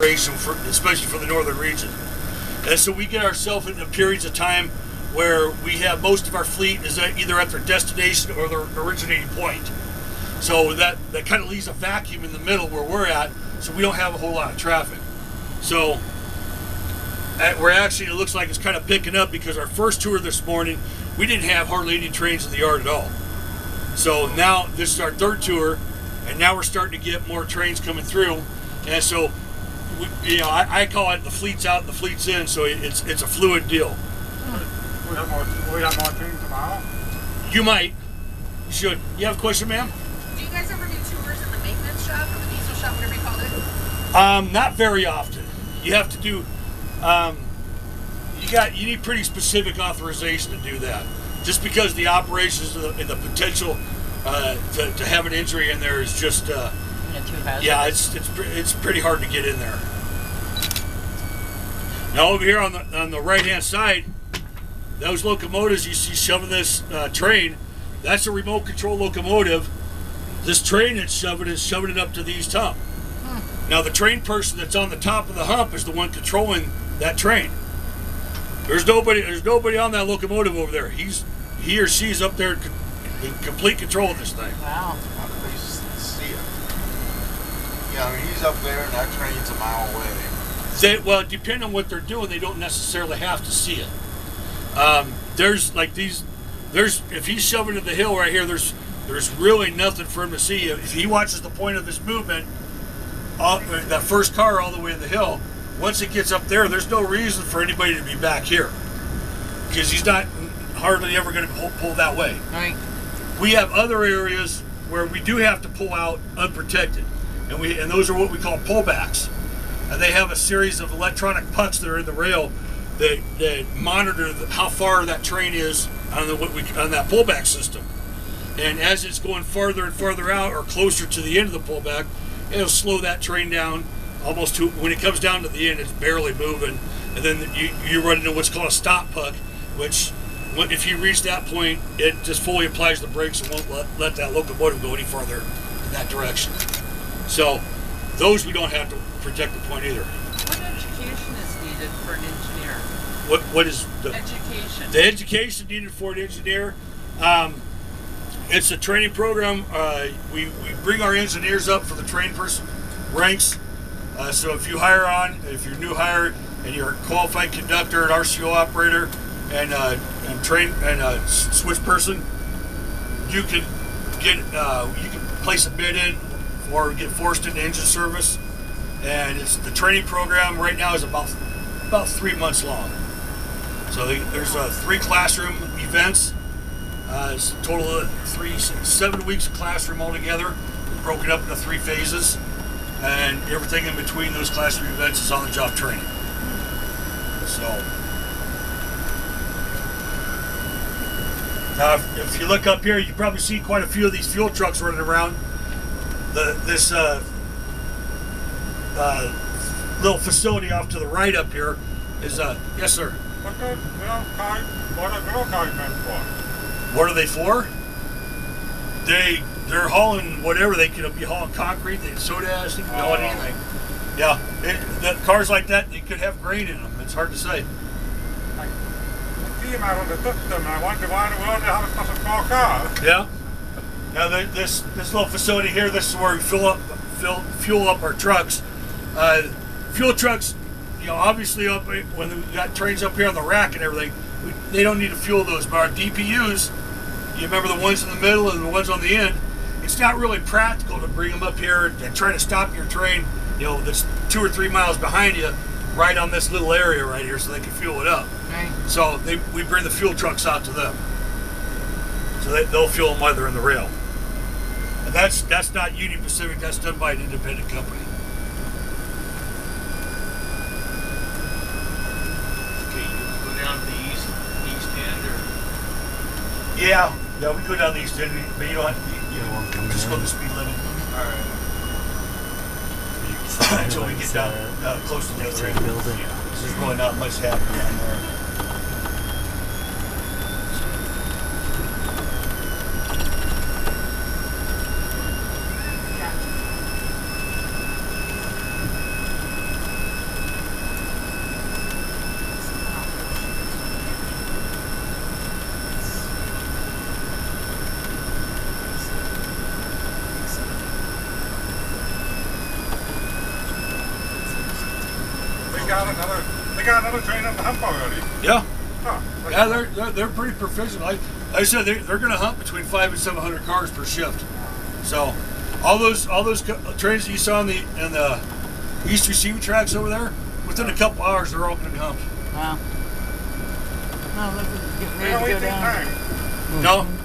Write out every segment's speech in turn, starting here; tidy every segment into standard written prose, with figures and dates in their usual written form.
especially for the northern region. And so we get ourselves into periods of time where we have most of our fleet is either at their destination or their originating point. So that kind of leaves a vacuum in the middle where we're at, so we don't have a whole lot of traffic. So we're actually, it looks like it's kind of picking up because our first tour this morning, we didn't have hardly any trains in the yard at all. So now this is our third tour, and now we're starting to get more trains coming through. And so, I call it the fleet's out and the fleet's in, so it's a fluid deal. We have more trains tomorrow? You might. You should. You have a question, ma'am? Do you guys ever do tours in the maintenance shop or the diesel shop, whatever you call it? Not very often. You have to do, you need pretty specific authorization to do that. Just because the operations and the potential to have an injury in there is just, yeah, it's pretty hard to get in there. Now over here on the right hand side, those locomotives you see shoving this train, that's a remote control locomotive. This train that's shoving it up to the east hump. Now the train person that's on the top of the hump is the one controlling that train. There's nobody on that locomotive over there. He or she's up there in complete control of this thing. Wow. How do they see it? Yeah, I mean, he's up there and that train's a mile away. Well, depending on what they're doing, they don't necessarily have to see it. There's like these. If he's shoving to the hill right here, there's really nothing for him to see. If he watches the point of this movement, that first car all the way to the hill, once it gets up there, there's no reason for anybody to be back here because he's not hardly ever going to pull that way. Right. We have other areas where we do have to pull out unprotected, and those are what we call pullbacks. And they have a series of electronic pucks that are in the rail that monitor how far that train is on that pullback system. And as it's going farther and farther out or closer to the end of the pullback, it'll slow that train down almost to when it comes down to the end, it's barely moving. And then you run into what's called a stop puck, which if you reach that point, it just fully applies the brakes and won't let that locomotive go any farther in that direction. So those we don't have to protect the point either. What education is needed for an engineer? What is the education? The education needed for an engineer? It's a training program. We bring our engineers up for the trained person ranks. So if you're a new hire and you're a qualified conductor, an RCO operator, and switch person, you can place a bid in or get forced into engine service. And the training program right now is about 3 months long. So there's 3 classroom events. It's a total of 7 weeks of classroom altogether, broken up into 3 phases, and everything in between those classroom events is on-the-job training. So now, if you look up here, you probably see quite a few of these fuel trucks running around. This little facility off to the right up here is yes, sir. What are drill cars meant for? What are they for? They're hauling whatever. They could be hauling concrete, soda ash, they could be hauling anything. Yeah, the cars like that, they could have grain in them. It's hard to say. I see them out on the system, and I wonder why in the world they have such a small car. Yeah. Now this little facility here, this is where we fuel up our trucks. Fuel trucks, obviously when we got trains up here on the rack and everything, they don't need to fuel those. But our DPUs, you remember the ones in the middle and the ones on the end, it's not really practical to bring them up here and try to stop your train, that's 2 or 3 miles behind you, right on this little area right here, so they can fuel it up. Right. So we bring the fuel trucks out to them, so they'll fuel them while they're in the rail. And that's not Union Pacific. That's done by an independent company. Down to the east end, or Yeah, we go down the east end, but you don't have to, just go the speed limit. all right. Until we get down close to the other end. There's really not much happening down there. They got another train on the hump already. Yeah. Huh. Yeah, they're pretty proficient. Like I said, they're going to hump between 500 and 700 cars per shift. So, all those trains that you saw in the east receiving tracks over there, within a couple hours, they're all going to be humped. Wow. No, look, it's getting They ready don't to go waste any down. time.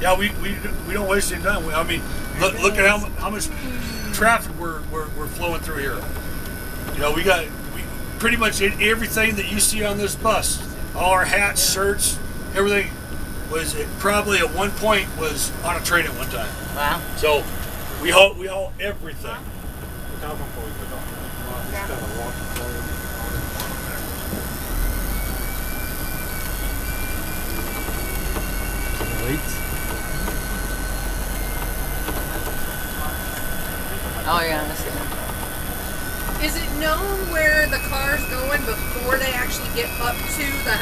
No, we don't waste any time. I mean, look at how much traffic we're flowing through here. You know, we pretty much everything that you see on this bus, all our hats, shirts, everything was probably at one point was on a train at one time. Wow. So we haul everything. Oh yeah, I see. Is it known where the car's going before they actually get up to the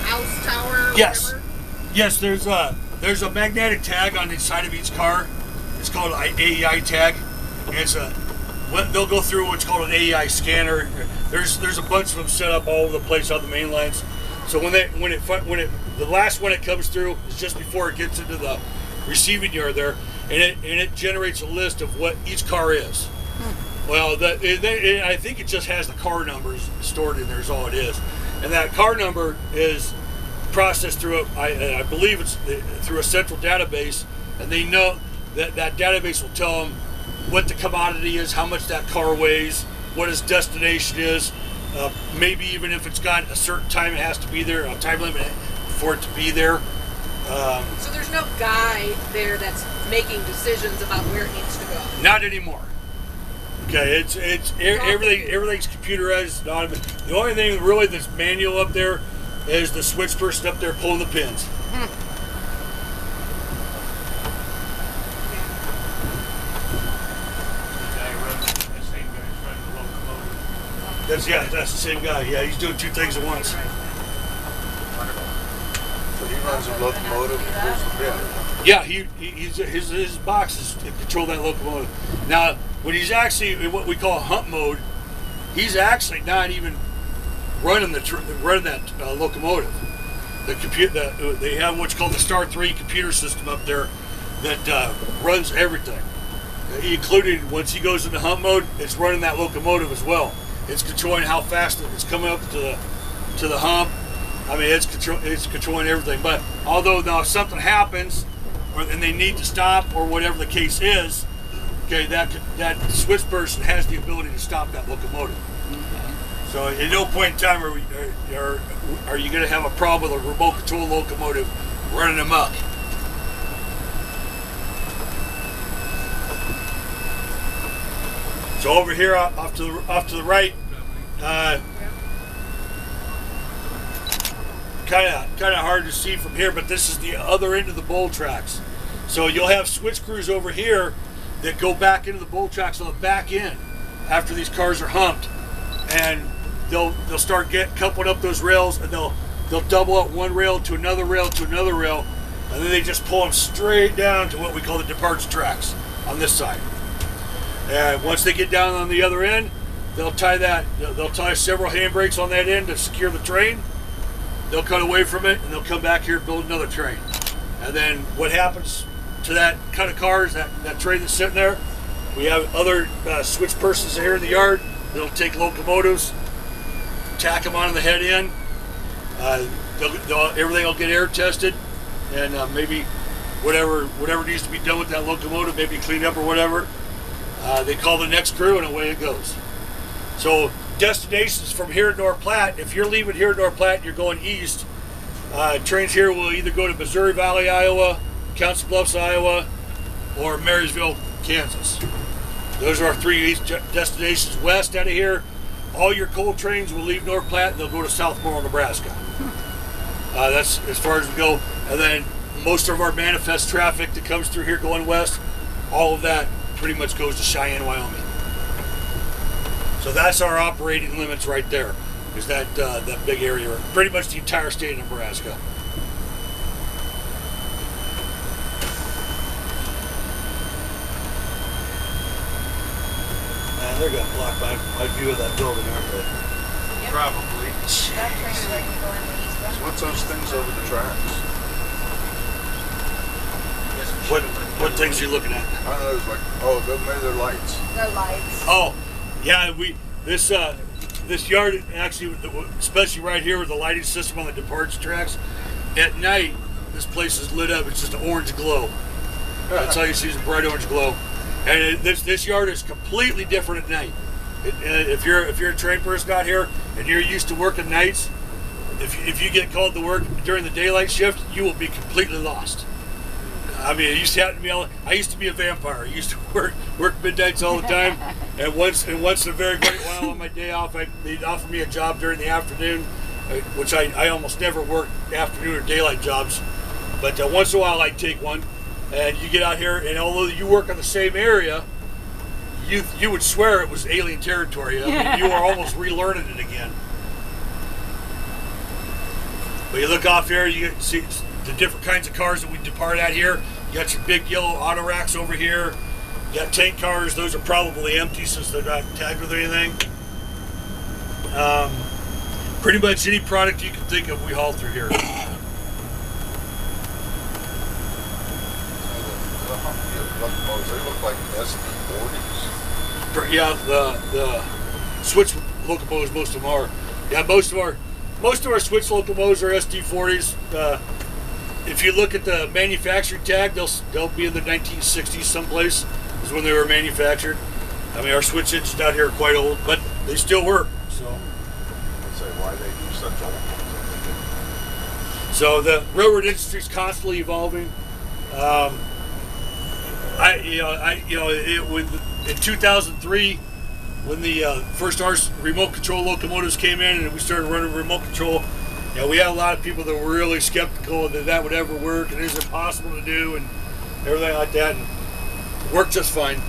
house tower? Or Yes. whatever? Yes, there's a magnetic tag on the side of each car. It's called an AEI tag. And they'll go through what's called an AEI scanner. There's a bunch of them set up all over the place on the main lines. So when the last one it comes through is just before it gets into the receiving yard there, and it generates a list of what each car is. Well, I think it just has the car numbers stored in there is all it is, and that car number is processed through I believe it's through a central database, and they know that database will tell them what the commodity is, how much that car weighs, what its destination is, maybe even if it's got a certain time it has to be there, a time limit for it to be there. So there's no guy there that's making decisions about where it needs to go. Not anymore. Okay, everything's computerized. The only thing really that's manual up there is the switch person up there pulling the pins. That's the same guy. Yeah, he's doing two things at once. So he runs a locomotive and pulls the pin. Yeah, his box is to control that locomotive. Now, when he's actually in what we call hump mode, he's actually not even running that locomotive. They have what's called the Star 3 computer system up there that runs everything. Including once he goes into hump mode, it's running that locomotive as well. It's controlling how fast it's coming up to the hump. I mean, it's controlling everything. But although now if something happens, and they need to stop or whatever the case is, okay, that switch person has the ability to stop that locomotive. So at no point in time are you going to have a problem with a remote control locomotive running amok. So over here, off to the right, kind of hard to see from here, but this is the other end of the bowl tracks. So you'll have switch crews over here that go back into the bowl tracks on the back end after these cars are humped, and they'll start coupling up those rails, and they'll double up one rail to another rail to another rail, and then they just pull them straight down to what we call the departure tracks on this side. And once they get down on the other end, they'll tie several handbrakes on that end to secure the train. They'll cut away from it, and they'll come back here and build another train. And then what happens to that cut of cars, that train that's sitting there, we have other switch persons here in the yard. They'll take locomotives, tack them onto the head end. Everything will get air tested, and maybe whatever needs to be done with that locomotive, maybe cleaned up or whatever. They call the next crew, and away it goes. So destinations from here at North Platte, if you're leaving here at North Platte and you're going east, trains here will either go to Missouri Valley, Iowa, Council Bluffs, Iowa, or Marysville, Kansas. Those are our three east destinations. West out of here, all your coal trains will leave North Platte and they'll go to Southborough, Nebraska. That's as far as we go. And then most of our manifest traffic that comes through here going west, all of that pretty much goes to Cheyenne, Wyoming. So that's our operating limits right there, is that big area, pretty much the entire state of Nebraska. And they're going to block my view of that building, aren't they? Probably. That train's like going to the east. What's those things over the tracks? Guess we What things are you looking at? I don't know. It's like, oh, maybe they're lights. The lights. Oh, yeah. This yard actually, especially right here with the lighting system on the departure tracks, at night this place is lit up. It's just an orange glow. That's how you see the bright orange glow. And this yard is completely different at night. If you're a trained person out here and you're used to working nights, if you get called to work during the daylight shift, you will be completely lost. I mean, it used to happen to me. I used to be a vampire. I used to work midnights all the time. And once in a very great while on my day off, they'd offer me a job during the afternoon, which I almost never worked afternoon or daylight jobs. But once in a while, I'd take one. And you get out here, and although you work in the same area, you would swear it was alien territory. I mean, you are almost relearning it again. But you look off here, you see the different kinds of cars that we depart at here. You got your big yellow auto racks over here. You got tank cars. Those are probably empty since they're not tagged with anything. Pretty much any product you can think of, we haul through here. They look like SD40s. Yeah, the switch locomotives, most of them are. Yeah, most of our switch locomotives are SD40s. If you look at the manufacturing tag, they'll be in the 1960s someplace. Is when they were manufactured. I mean, our switch engines out here are quite old, but they still work. So, Let's say why they use such old ones. so the railroad industry is constantly evolving. In 2003, when the first remote control locomotives came in and we started running remote control, we had a lot of people that were really skeptical that would ever work and is it possible to do and everything like that. And it worked just fine.